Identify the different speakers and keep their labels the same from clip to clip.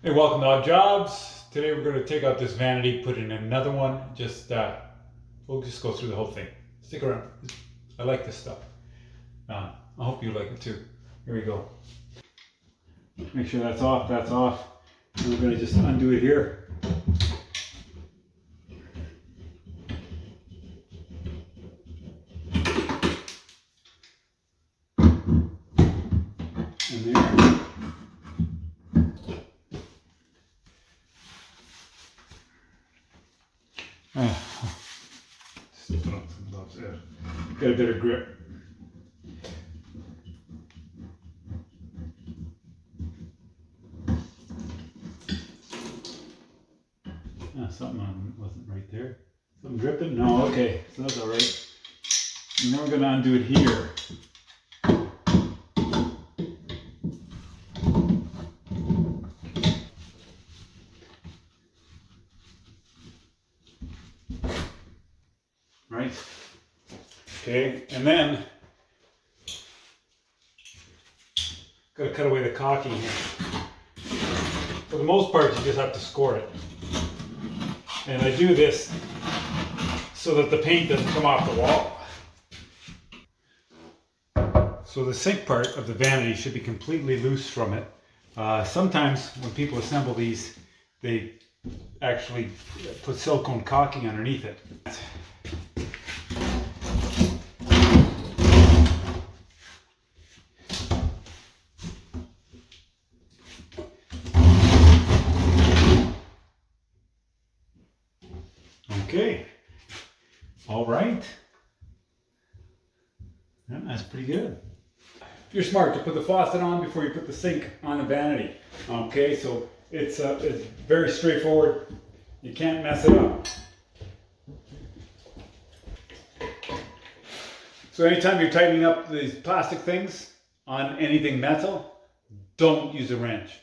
Speaker 1: Hey, welcome to Odd Jobs. Today we're going to take out this vanity, put in another one. We'll just go through the whole thing. Stick around. I like this stuff. I hope you like it too. Here we go. Make sure that's off, that's off. And we're going to just undo it here. And there. Just put on some gloves there. Get a better grip. Something wasn't right there. Something dripping? No, okay, so that's all right. And then we're going to undo it here. Right? Okay, and then got to cut away the caulking here. For the most part, you just have to score it. And I do this so that the paint doesn't come off the wall. So the sink part of the vanity should be completely loose from it. Sometimes when people assemble these, they actually put silicone caulking underneath it. Okay, all right. Yeah, that's pretty good. You're smart to put the faucet on before you put the sink on the vanity. Okay, so it's very straightforward. You can't mess it up. So anytime you're tightening up these plastic things on anything metal, don't use a wrench.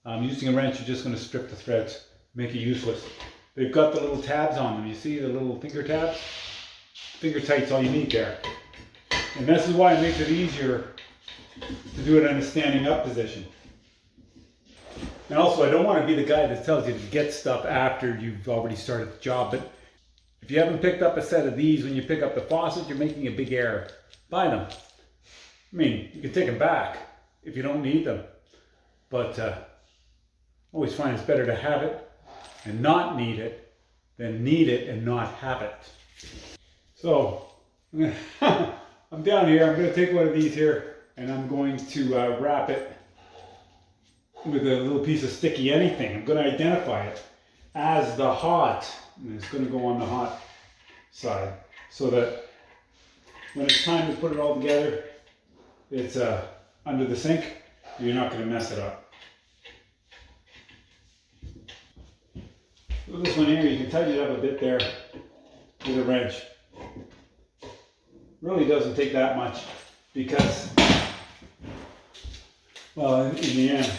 Speaker 1: Using a wrench, you're just going to strip the threads, make it useless. They've got the little tabs on them. You see the little finger tabs? Finger tight's all you need there. And this is why it makes it easier to do it in a standing up position. And also, I don't want to be the guy that tells you to get stuff after you've already started the job, but if you haven't picked up a set of these when you pick up the faucet, you're making a big error. Buy them. I mean, you can take them back if you don't need them, but always find it's better to have it and not need it than need it and not have it. So I'm down here. I'm going to take one of these here and I'm going to wrap it with a little piece of sticky anything. I'm going to identify it as the hot, and it's going to go on the hot side so that when it's time to put it all together, it's under the sink. You're not going to mess it up. So this one here, you can tighten it up a bit there with a wrench. Really doesn't take that much because, well, in the end,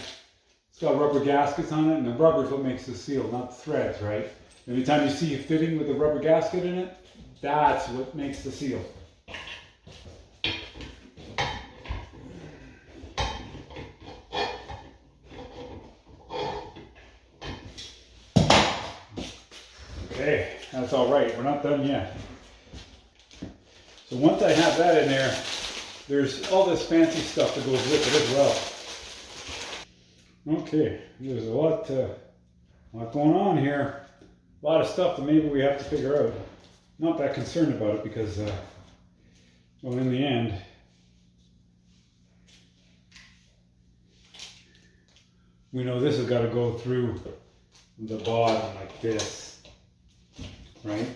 Speaker 1: it's got rubber gaskets on it, and the rubber is what makes the seal, not the threads, right? Every time you see it fitting with a rubber gasket in it, that's what makes the seal. Okay, that's all right. We're not done yet. So once I have that in there, there's all this fancy stuff that goes with it as well. Okay, there's a lot going on here. A lot of stuff that maybe we have to figure out. Not that concerned about it because, well, in the end, we know this has got to go through the bottom like this, right?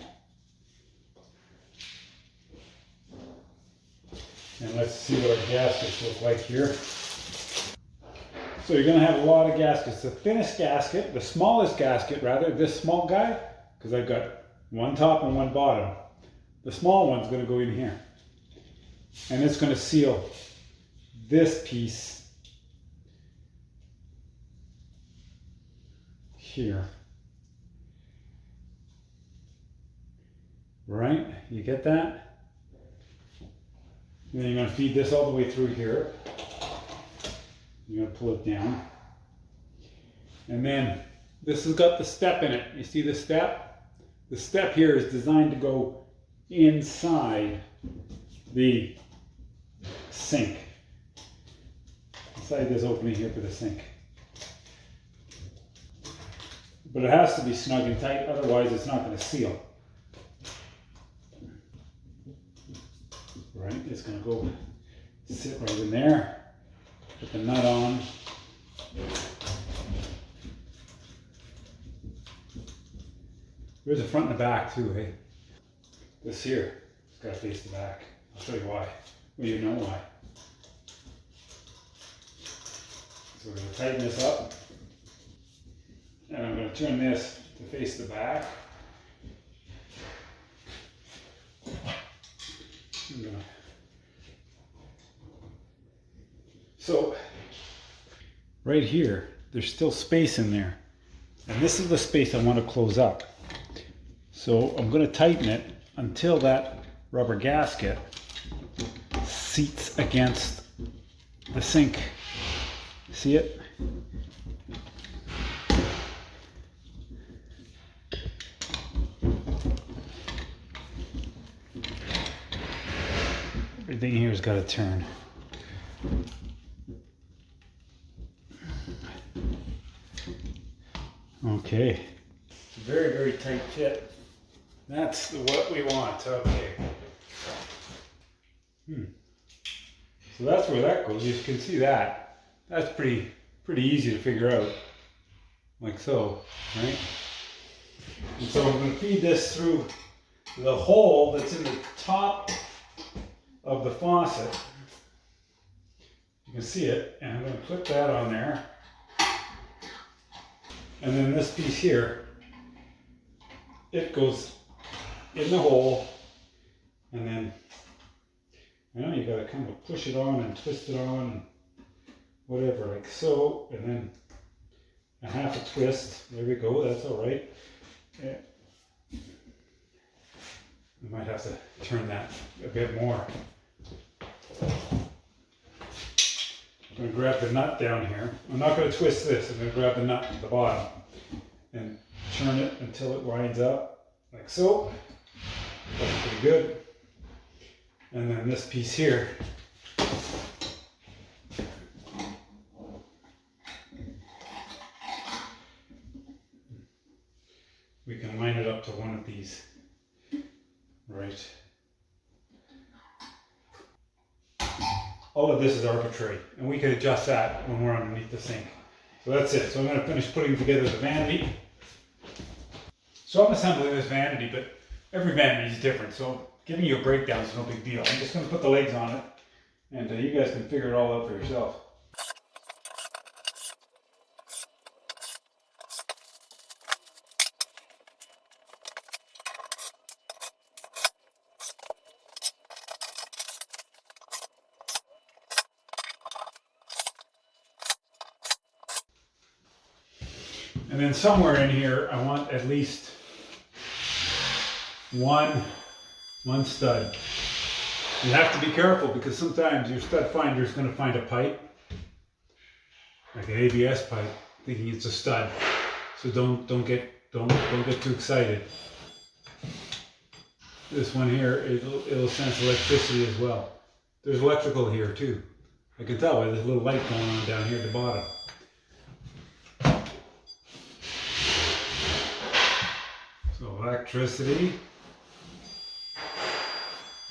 Speaker 1: And let's see what our gaskets look like here. So you're going to have a lot of gaskets. The thinnest gasket, the smallest gasket rather, this small guy, because I've got one top and one bottom. The small one's going to go in here. And it's going to seal this piece here. Right? You get that? And then you're going to feed this all the way through here. You're going to pull it down. And then this has got the step in it. You see the step? The step here is designed to go inside the sink. Inside this opening here for the sink. But it has to be snug and tight, otherwise it's not going to seal. Right, it's going to go sit right in there. Put the nut on. There's a front and a back too, hey? This here, it's got to face the back. I'll show you why. Well, you know why. So we're going to tighten this up. And I'm going to turn this to face the back. So, right here, there's still space in there. And this is the space I want to close up. So I'm going to tighten it until that rubber gasket seats against the sink. See it? Everything here has got to turn. Okay. It's a very, very tight fit. That's what we want. Okay. So that's where that goes. You can see that. That's pretty easy to figure out. Like so, right? And so I'm going to feed this through the hole that's in the top of the faucet. You can see it, and I'm going to put that on there. And then this piece here, it goes in the hole, and then, you know, you got to kind of push it on and twist it on, and whatever, like so, and then a half a twist. There we go, that's all right. Yeah. I might have to turn that a bit more. I'm going to grab the nut down here. I'm not going to twist this. I'm going to grab the nut at the bottom and turn it until it winds up, like so. That's pretty good. And then this piece here, we can line it up to one of these. Right. All of this is arbitrary, and we can adjust that when we're underneath the sink. So that's it. So I'm going to finish putting together the vanity. So I'm assembling this vanity, but every vanity is different. So giving you a breakdown is no big deal. I'm just going to put the legs on it, and you guys can figure it all out for yourself. And then somewhere in here, I want at least one stud. You have to be careful because sometimes your stud finder is going to find a pipe, like an ABS pipe, thinking it's a stud. So don't get too excited. This one here, it'll sense electricity as well. There's electrical here too. I can tell by this little light going on down here at the bottom. So electricity.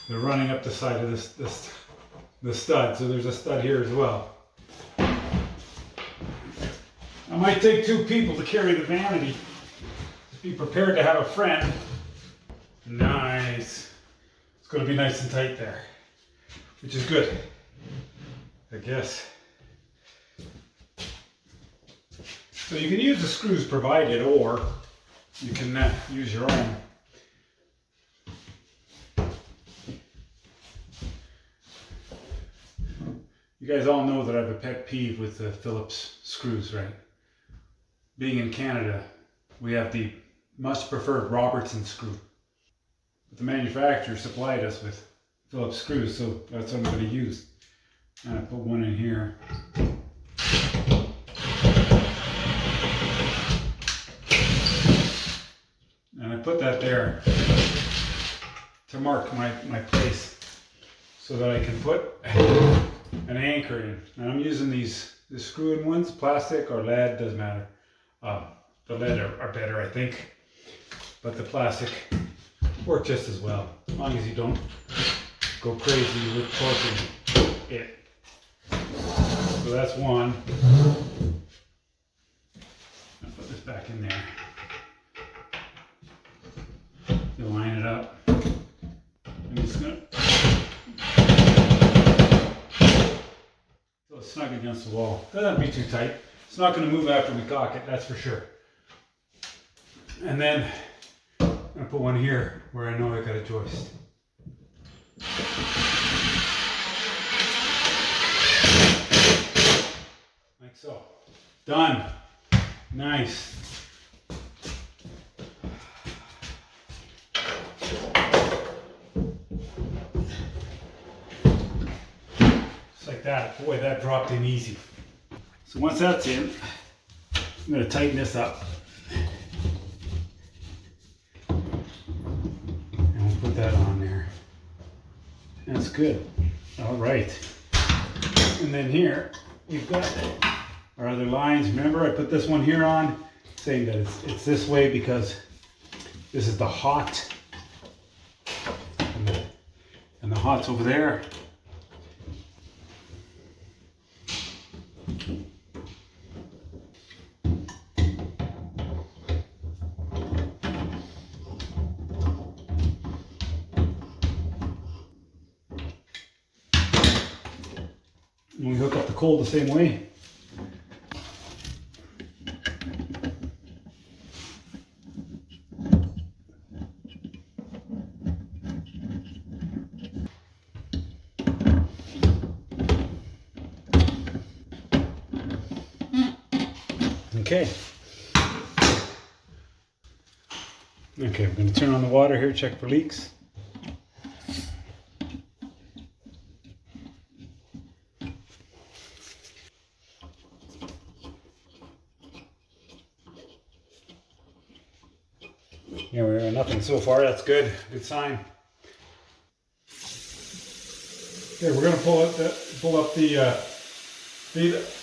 Speaker 1: They're running up the side of the stud, so there's a stud here as well. I might take two people to carry the vanity. Just be prepared to have a friend. Nice. It's going to be nice and tight there, which is good, I guess. So you can use the screws provided, or you can use your own. You guys all know that I have a pet peeve with the Phillips screws, right? Being in Canada, we have the much preferred Robertson screw. But the manufacturer supplied us with Phillips screws, so that's what I'm going to use. And I put one in here. put that there to mark my place so that I can put an anchor in. And I'm using the screw-in ones, plastic or lead, doesn't matter. The lead are better, I think, but the plastic work just as well, as long as you don't go crazy with torquing it. So that's one. I'll put this back in there. You line it up. I'm just gonna so it's snug against the wall. Doesn't have to be too tight. It's not going to move after we caulk it, that's for sure. And then I'm going to put one here where I know I got a joist. Like so. Done. Nice. Just like that. Boy, that dropped in easy. So once that's in, I'm going to tighten this up. And we'll put that on there. That's good. All right. And then here, we've got our other lines. Remember, I put this one here on, saying that it's this way because this is the hot. And the hot's over there. And we hook up the coal the same way. Okay. Okay, I'm going to turn on the water here, check for leaks. Yeah, we're nothing so far. That's good. Good sign. Okay, we're going to pull up the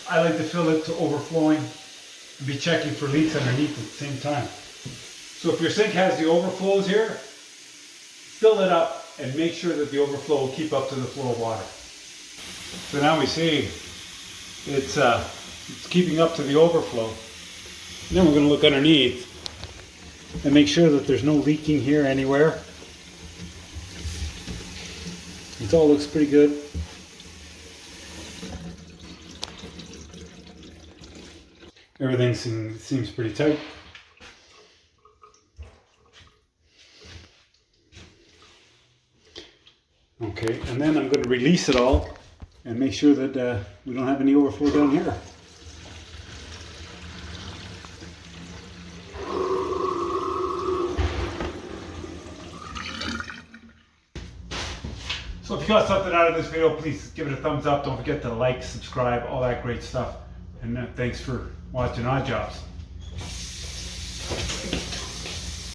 Speaker 1: I like to fill it to overflowing and be checking for leaks underneath at the same time. So if your sink has the overflows here, fill it up and make sure that the overflow will keep up to the flow of water. So now we see it's keeping up to the overflow. And then we're going to look underneath and make sure that there's no leaking here anywhere. It all looks pretty good. Everything seems pretty tight. Okay, and then I'm going to release it all and make sure that we don't have any overflow down here. So if you got something out of this video, please give it a thumbs up. Don't forget to like, subscribe, all that great stuff. And thanks for watching Odd Jobs.